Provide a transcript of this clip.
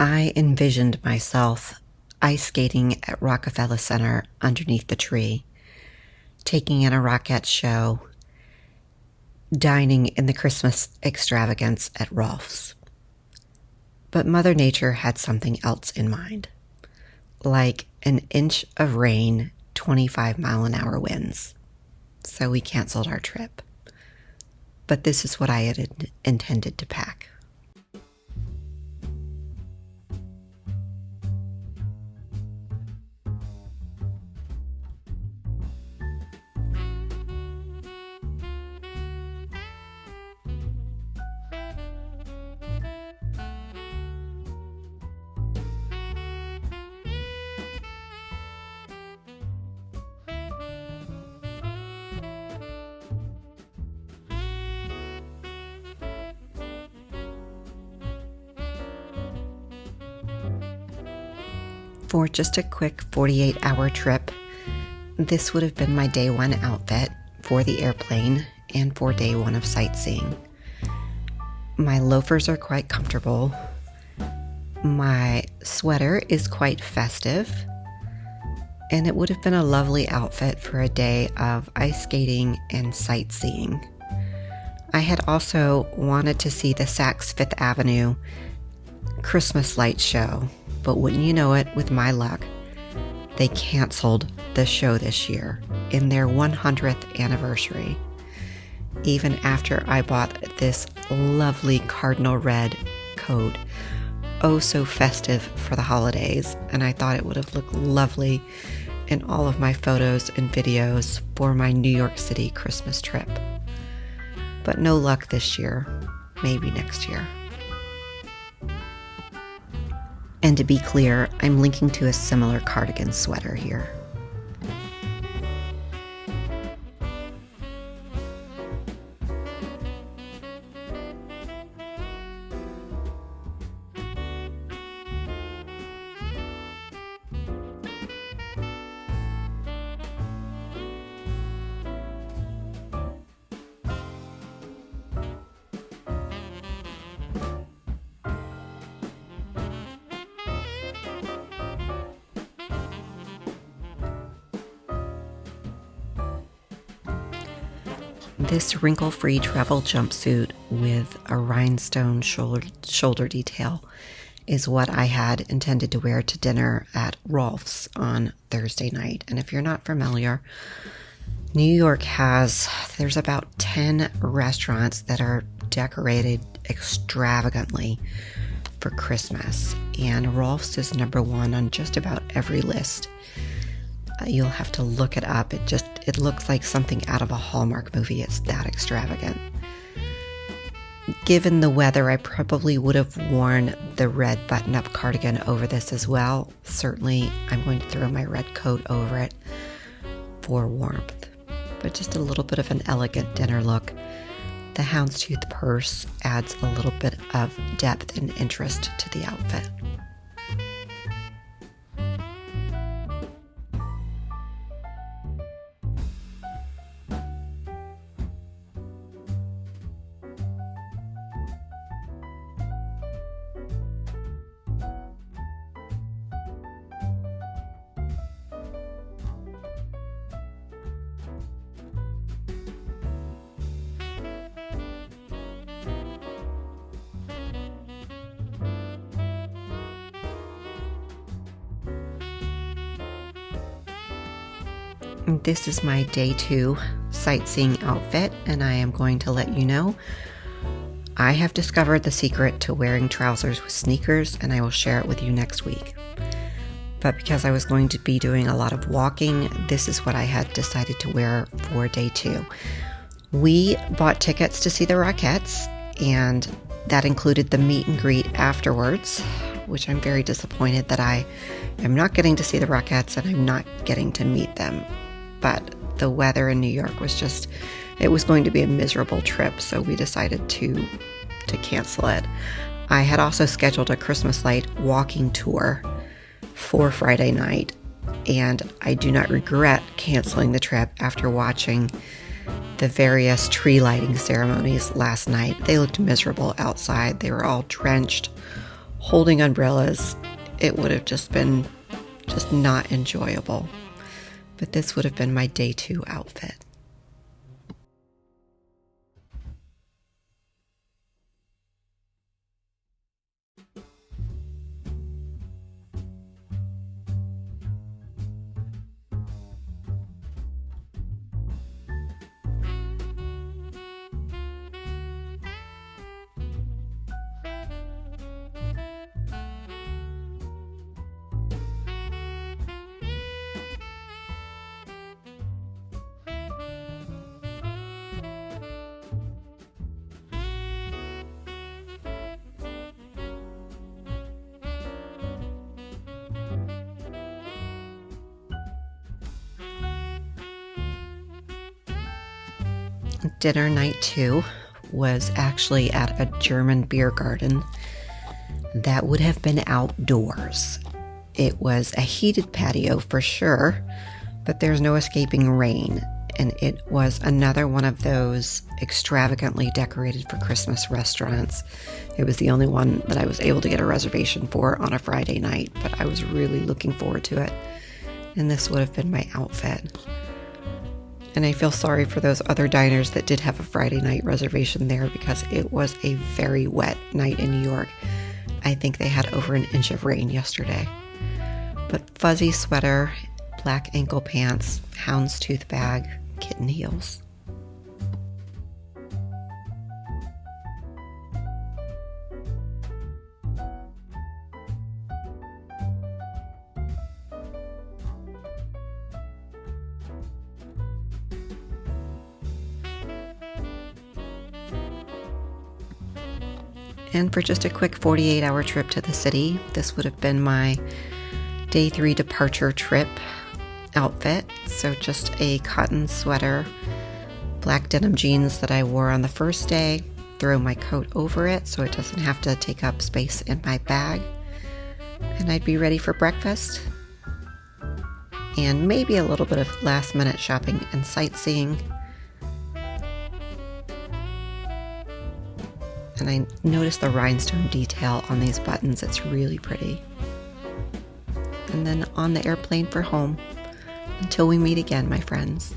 I envisioned myself ice skating at Rockefeller Center underneath the tree, taking in a Rockette show, dining in the Christmas extravagance at Rolph's. But Mother Nature had something else in mind, like an inch of rain, 25-mile-an-hour winds. So we canceled our trip. But this is what I had intended to pack. For just a quick 48-hour trip, this would have been my day one outfit for the airplane and for day one of sightseeing. My loafers are quite comfortable. My sweater is quite festive. And it would have been a lovely outfit for a day of ice skating and sightseeing. I had also wanted to see the Saks Fifth Avenue Christmas light show. But wouldn't you know it, with my luck, they canceled the show this year in their 100th anniversary. Even after I bought this lovely cardinal red coat, oh so festive for the holidays, and I thought it would have looked lovely in all of my photos and videos for my New York City Christmas trip. But no luck this year, maybe next year. And to be clear, I'm linking to a similar cardigan sweater here. This wrinkle-free travel jumpsuit with a rhinestone shoulder detail is what I had intended to wear to dinner at Rolph's on Thursday night. And if you're not familiar, New York there's about 10 restaurants that are decorated extravagantly for Christmas. And Rolph's is number one on just about every list. You'll have to look it up. It looks like something out of a Hallmark movie. It's that extravagant. Given the weather, I probably would have worn the red button-up cardigan over this as well. Certainly, I'm going to throw my red coat over it for warmth. But just a little bit of an elegant dinner look. The houndstooth purse adds a little bit of depth and interest to the outfit. This is my day 2 sightseeing outfit, and I am going to let you know I have discovered the secret to wearing trousers with sneakers, and I will share it with you next week. But because I was going to be doing a lot of walking, this is what I had decided to wear for day 2. We bought tickets to see the Rockettes, and that included the meet and greet afterwards, which I'm very disappointed that I am not getting to see the Rockettes and I'm not getting to meet them. But the weather in New York was it was going to be a miserable trip, so we decided to cancel it. I had also scheduled a Christmas light walking tour for Friday night, and I do not regret canceling the trip after watching the various tree lighting ceremonies last night. They looked miserable outside. They were all drenched, holding umbrellas, it would have just been not enjoyable. But this would have been my day 2 outfit. Dinner night 2 was actually at a German beer garden that would have been outdoors. It was a heated patio for sure, but there's no escaping rain, and it was another one of those extravagantly decorated for Christmas restaurants. It was the only one that I was able to get a reservation for on a Friday night, but I was really looking forward to it, and this would have been my outfit. And I feel sorry for those other diners that did have a Friday night reservation there because it was a very wet night in New York. I think they had over an inch of rain yesterday. But fuzzy sweater, black ankle pants, houndstooth bag, kitten heels. And for just a quick 48-hour trip to the city, this would have been my day 3 departure trip outfit. So just a cotton sweater, black denim jeans that I wore on the first day, throw my coat over it so it doesn't have to take up space in my bag. And I'd be ready for breakfast. And maybe a little bit of last minute shopping and sightseeing. And I noticed the rhinestone detail on these buttons. It's really pretty. And then on the airplane for home. Until we meet again, my friends.